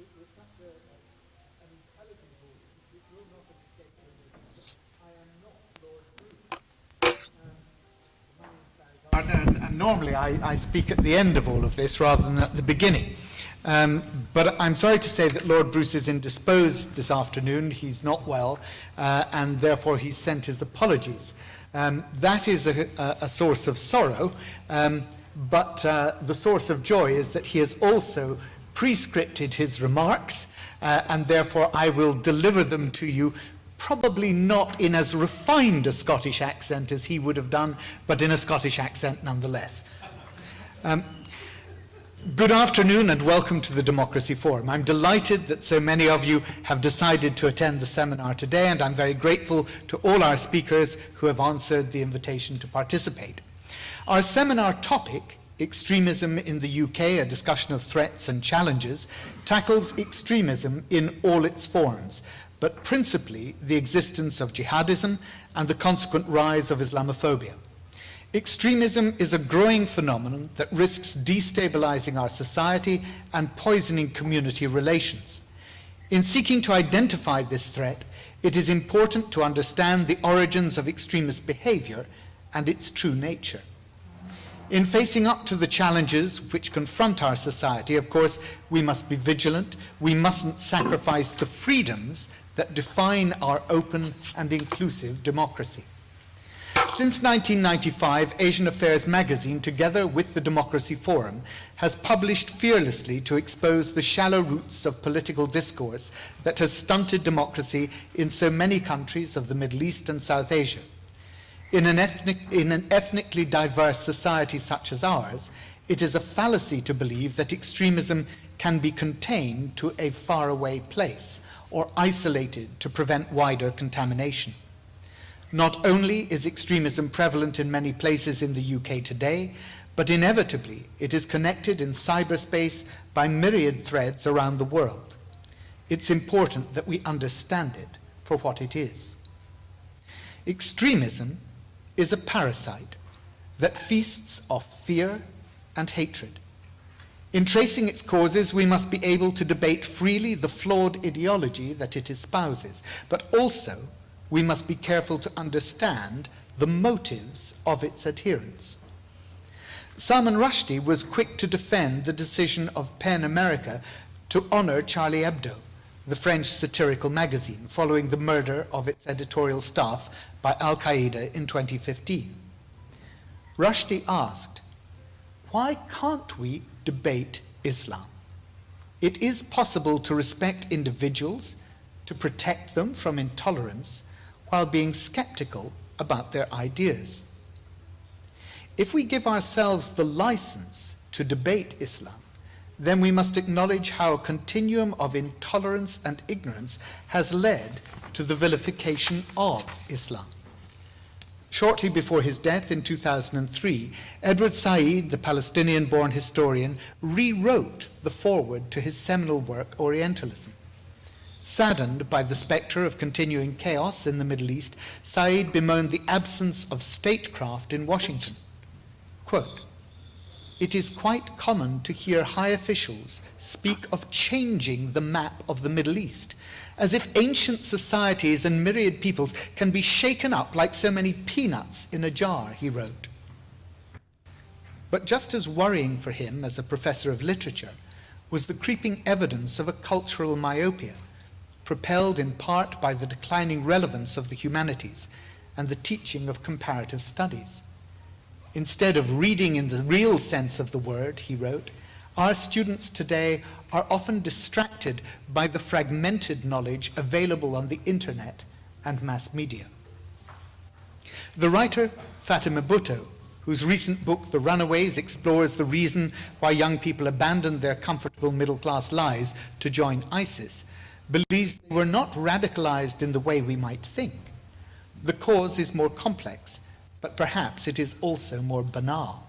with such an intelligent audience, it will not have escaped your notice that I am not Lord Bruce. My name is Barry Gardiner, and normally I speak at the end of all of this rather than at the beginning. But I'm sorry to say that Lord Bruce is indisposed this afternoon. He's not well, and therefore he's sent his apologies. That is a source of sorrow, but the source of joy is that he has also prescripted his remarks, and therefore I will deliver them to you, probably not in as refined a Scottish accent as he would have done, but in a Scottish accent nonetheless. Good afternoon and welcome to the Democracy Forum. I'm delighted that so many of you have decided to attend the seminar today, and I'm very grateful to all our speakers who have answered the invitation to participate. Our seminar topic, Extremism in the UK, a discussion of threats and challenges, tackles extremism in all its forms, but principally the existence of jihadism and the consequent rise of Islamophobia. Extremism is a growing phenomenon that risks destabilizing our society and poisoning community relations. In seeking to identify this threat, it is important to understand the origins of extremist behavior and its true nature. In facing up to the challenges which confront our society, of course, we must be vigilant. We mustn't sacrifice the freedoms that define our open and inclusive democracy. Since 1995, Asian Affairs magazine, together with the Democracy Forum, has published fearlessly to expose the shallow roots of political discourse that has stunted democracy in so many countries of the Middle East and South Asia. In an ethnically diverse society such as ours, it is a fallacy to believe that extremism can be contained to a faraway place or isolated to prevent wider contamination. Not only is extremism prevalent in many places in the UK today, but inevitably it is connected in cyberspace by myriad threads around the world. It's important that we understand it for what it is. Extremism is a parasite that feasts off fear and hatred. In tracing its causes, we must be able to debate freely the flawed ideology that it espouses, but also we must be careful to understand the motives of its adherents. Salman Rushdie was quick to defend the decision of PEN America to honor Charlie Hebdo, the French satirical magazine, following the murder of its editorial staff by Al-Qaeda in 2015. Rushdie asked, "Why can't we debate Islam? It is possible to respect individuals, to protect them from intolerance, while being skeptical about their ideas. If we give ourselves the license to debate Islam, then we must acknowledge how a continuum of intolerance and ignorance has led to the vilification of Islam." Shortly before his death in 2003, Edward Said, the Palestinian-born historian, rewrote the foreword to his seminal work, Orientalism. Saddened by the spectre of continuing chaos in the Middle East, Said bemoaned the absence of statecraft in Washington. Quote, "It is quite common to hear high officials speak of changing the map of the Middle East, as if ancient societies and myriad peoples can be shaken up like so many peanuts in a jar," he wrote. But just as worrying for him as a professor of literature was the creeping evidence of a cultural myopia, propelled in part by the declining relevance of the humanities and the teaching of comparative studies. Instead of reading in the real sense of the word, he wrote, our students today are often distracted by the fragmented knowledge available on the internet and mass media. The writer Fatima Bhutto, whose recent book, The Runaways, explores the reason why young people abandoned their comfortable middle-class lives to join ISIS, believes they were not radicalized in the way we might think. The cause is more complex, but perhaps it is also more banal.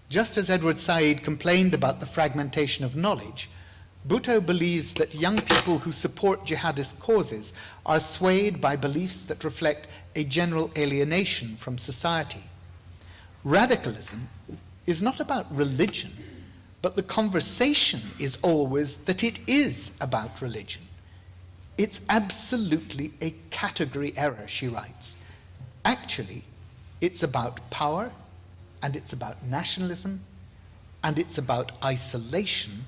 Just as Edward Said complained about the fragmentation of knowledge, Bhutto believes that young people who support jihadist causes are swayed by beliefs that reflect a general alienation from society. Radicalism is not about religion, but the conversation is always that it is about religion. It's absolutely a category error, she writes. Actually, it's about power, and it's about nationalism, and it's about isolation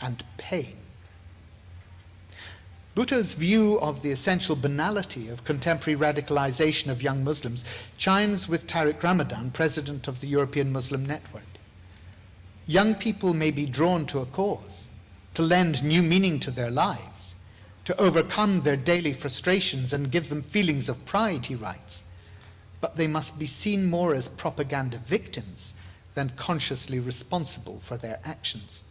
and pain. Bhutto's view of the essential banality of contemporary radicalization of young Muslims chimes with Tariq Ramadan, president of the European Muslim Network. Young people may be drawn to a cause, to lend new meaning to their lives, to overcome their daily frustrations and give them feelings of pride, he writes, but they must be seen more as propaganda victims than consciously responsible for their actions.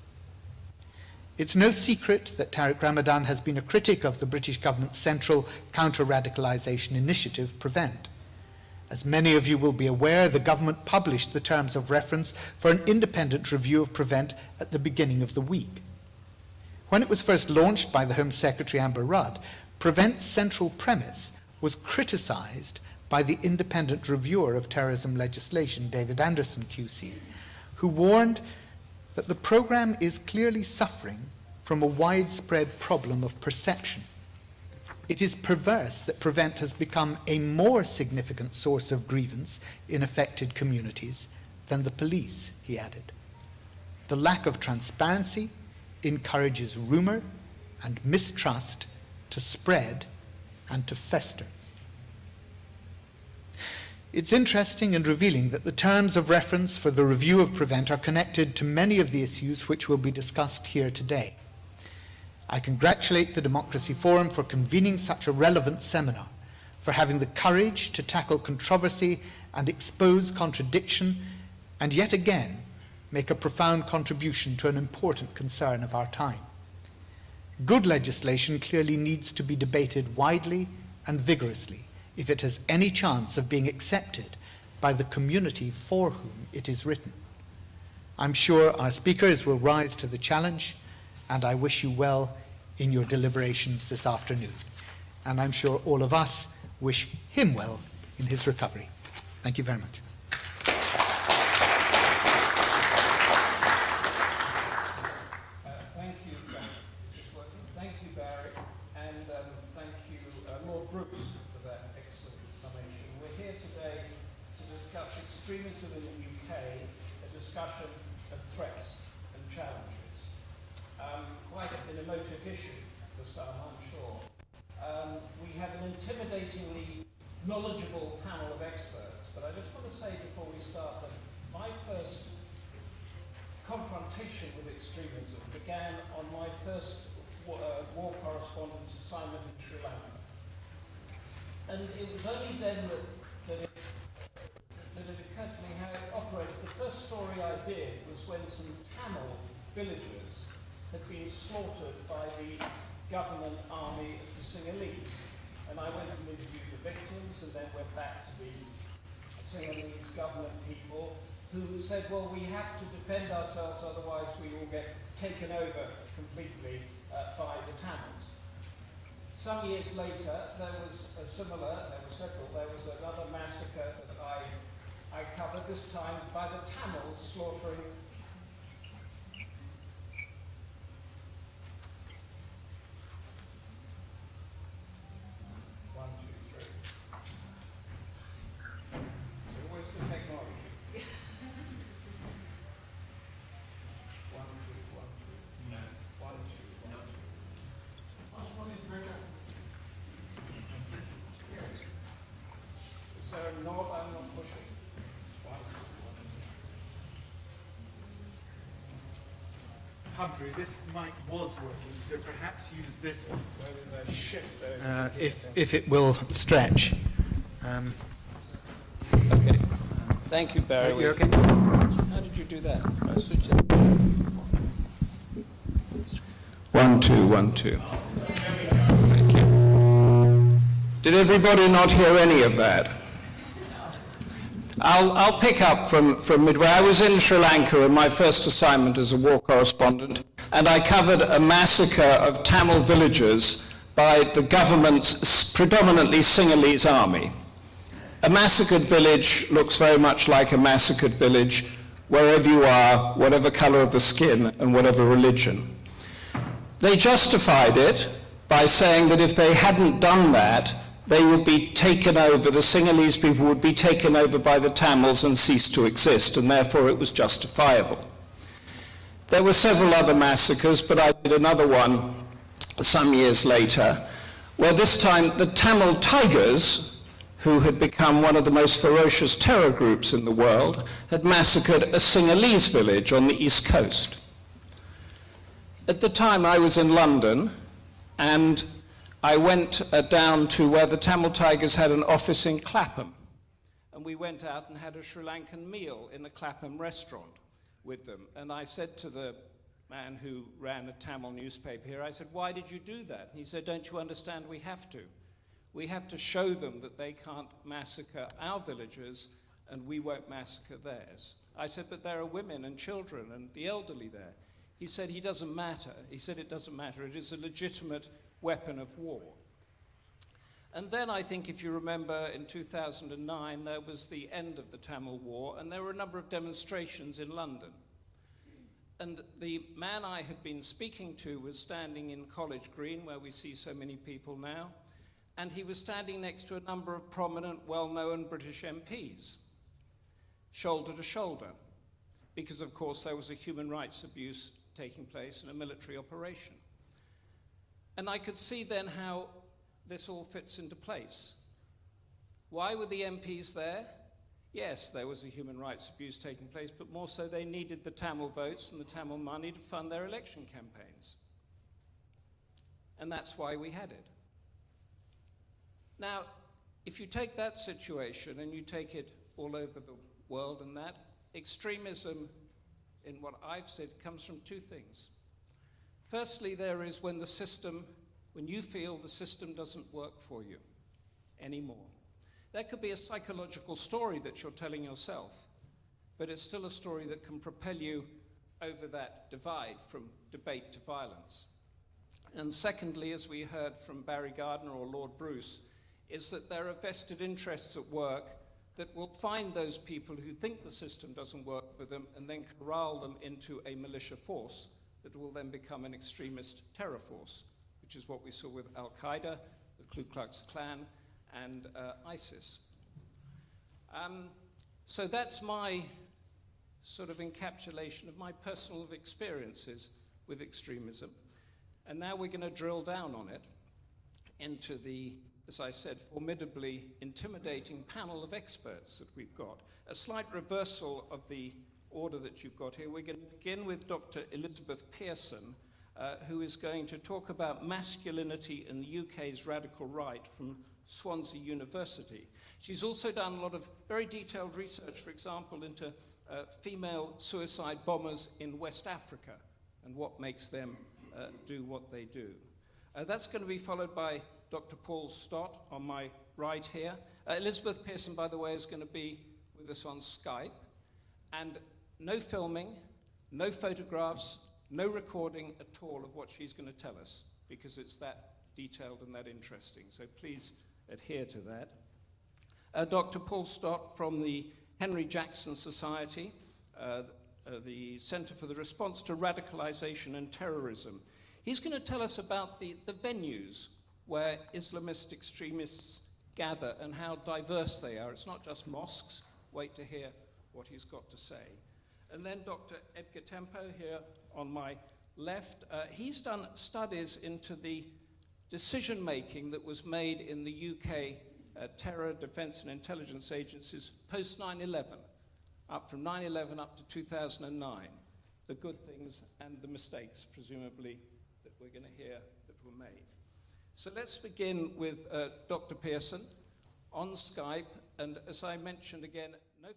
It's no secret that Tariq Ramadan has been a critic of the British government's central counter-radicalisation initiative, PREVENT. As many of you will be aware, the government published the terms of reference for an independent review of PREVENT at the beginning of the week. When it was first launched by the Home Secretary Amber Rudd, PREVENT's central premise was criticised by the independent reviewer of terrorism legislation, David Anderson QC, who warned that the programme is clearly suffering from a widespread problem of perception. It is perverse that PREVENT has become a more significant source of grievance in affected communities than the police, he added. The lack of transparency encourages rumour and mistrust to spread and to fester. It's interesting and revealing that the terms of reference for the review of PREVENT are connected to many of the issues which will be discussed here today. I congratulate the Democracy Forum for convening such a relevant seminar, for having the courage to tackle controversy and expose contradiction, and yet again make a profound contribution to an important concern of our time. Good legislation clearly needs to be debated widely and vigorously if it has any chance of being accepted by the community for whom it is written. I'm sure our speakers will rise to the challenge, and I wish you well in your deliberations this afternoon. And I'm sure all of us wish him well in his recovery. Thank you very much. Thank you, this is working. Thank you, Barry, and thank you, Lord Bruce, for that excellent summation. We're here today to discuss extremism in the UK, a discussion of threats and challenges. Quite an emotive issue for some, I'm sure. We have an intimidatingly knowledgeable panel of experts, but I just want to say before we start that my first confrontation with extremism began on my first war correspondence assignment in Sri Lanka. And it was only then that it occurred to me how it operated. The first story I did was when some Tamil villagers had been slaughtered by the government army of the Sinhalese. And I went and interviewed the victims and then went back to the Sinhalese government people who said, well, we have to defend ourselves, otherwise we will get taken over completely by the Tamils. Some years later, there was another massacre that I covered, this time by the Tamils slaughtering knob I'm not pushing. Humphrey, this mic was working, so perhaps use this one. Where did I shift over? If it will stretch. Okay. Thank you, Barry. Are you okay? How did you do that? I switched it. 1, 2, 1, 2. Thank you. Did everybody not hear any of that? I'll pick up from midway. I was in Sri Lanka in my first assignment as a war correspondent, and I covered a massacre of Tamil villagers by the government's predominantly Sinhalese army. A massacred village looks very much like a massacred village wherever you are, whatever color of the skin, and whatever religion. They justified it by saying that if they hadn't done that, they would be taken over, the Sinhalese people would be taken over by the Tamils and cease to exist, and therefore it was justifiable. There were several other massacres, but I did another one some years later, where this time the Tamil Tigers, who had become one of the most ferocious terror groups in the world, had massacred a Sinhalese village on the east coast. At the time I was in London, and I went down to where the Tamil Tigers had an office in Clapham, and we went out and had a Sri Lankan meal in a Clapham restaurant with them. And I said to the man who ran a Tamil newspaper here, I said, "Why did you do that?" And he said, "Don't you understand, we have to. We have to show them that they can't massacre our villagers and we won't massacre theirs." I said, "But there are women and children and the elderly there." He said, "It doesn't matter." He said, "It doesn't matter. It is a legitimate weapon of war." And then I think, if you remember, in 2009, there was the end of the Tamil War, and there were a number of demonstrations in London. And the man I had been speaking to was standing in College Green, where we see so many people now, and he was standing next to a number of prominent, well-known British MPs, shoulder to shoulder, because, of course, there was a human rights abuse taking place in a military operation. And I could see then how this all fits into place. Why were the MPs there? Yes, there was a human rights abuse taking place, but more so they needed the Tamil votes and the Tamil money to fund their election campaigns. And that's why we had it. Now, if you take that situation and you take it all over the world, and that extremism, in what I've said, comes from two things. Firstly, there is when you feel the system doesn't work for you anymore. That could be a psychological story that you're telling yourself, but it's still a story that can propel you over that divide from debate to violence. And secondly, as we heard from Barry Gardiner or Lord Bruce, is that there are vested interests at work that will find those people who think the system doesn't work for them and then corral them into a militia force that will then become an extremist terror force, which is what we saw with Al-Qaeda, the Ku Klux Klan, and ISIS. So that's my sort of encapsulation of my personal experiences with extremism. And now we're going to drill down on it into the, as I said, formidably intimidating panel of experts that we've got. A slight reversal of the order that you've got here. We're going to begin with Dr. Elizabeth Pearson, who is going to talk about masculinity in the UK's radical right from Swansea University. She's also done a lot of very detailed research, for example, into female suicide bombers in West Africa and what makes them do what they do. That's going to be followed by Dr. Paul Stott on my right here. Elizabeth Pearson, by the way, is going to be with us on Skype. And no filming, no photographs, no recording at all of what she's going to tell us, because it's that detailed and that interesting. So please adhere to that. Dr. Paul Stott from the Henry Jackson Society, the Center for the Response to Radicalization and Terrorism. He's going to tell us about the venues where Islamist extremists gather and how diverse they are. It's not just mosques. Wait to hear what he's got to say. And then Dr. Edgar Tempo here on my left. He's done studies into the decision-making that was made in the UK terror, defense and intelligence agencies post 9/11, up from 9/11 up to 2009, the good things and the mistakes, presumably, that we're going to hear that were made. So let's begin with Dr. Pearson on Skype, and as I mentioned again, no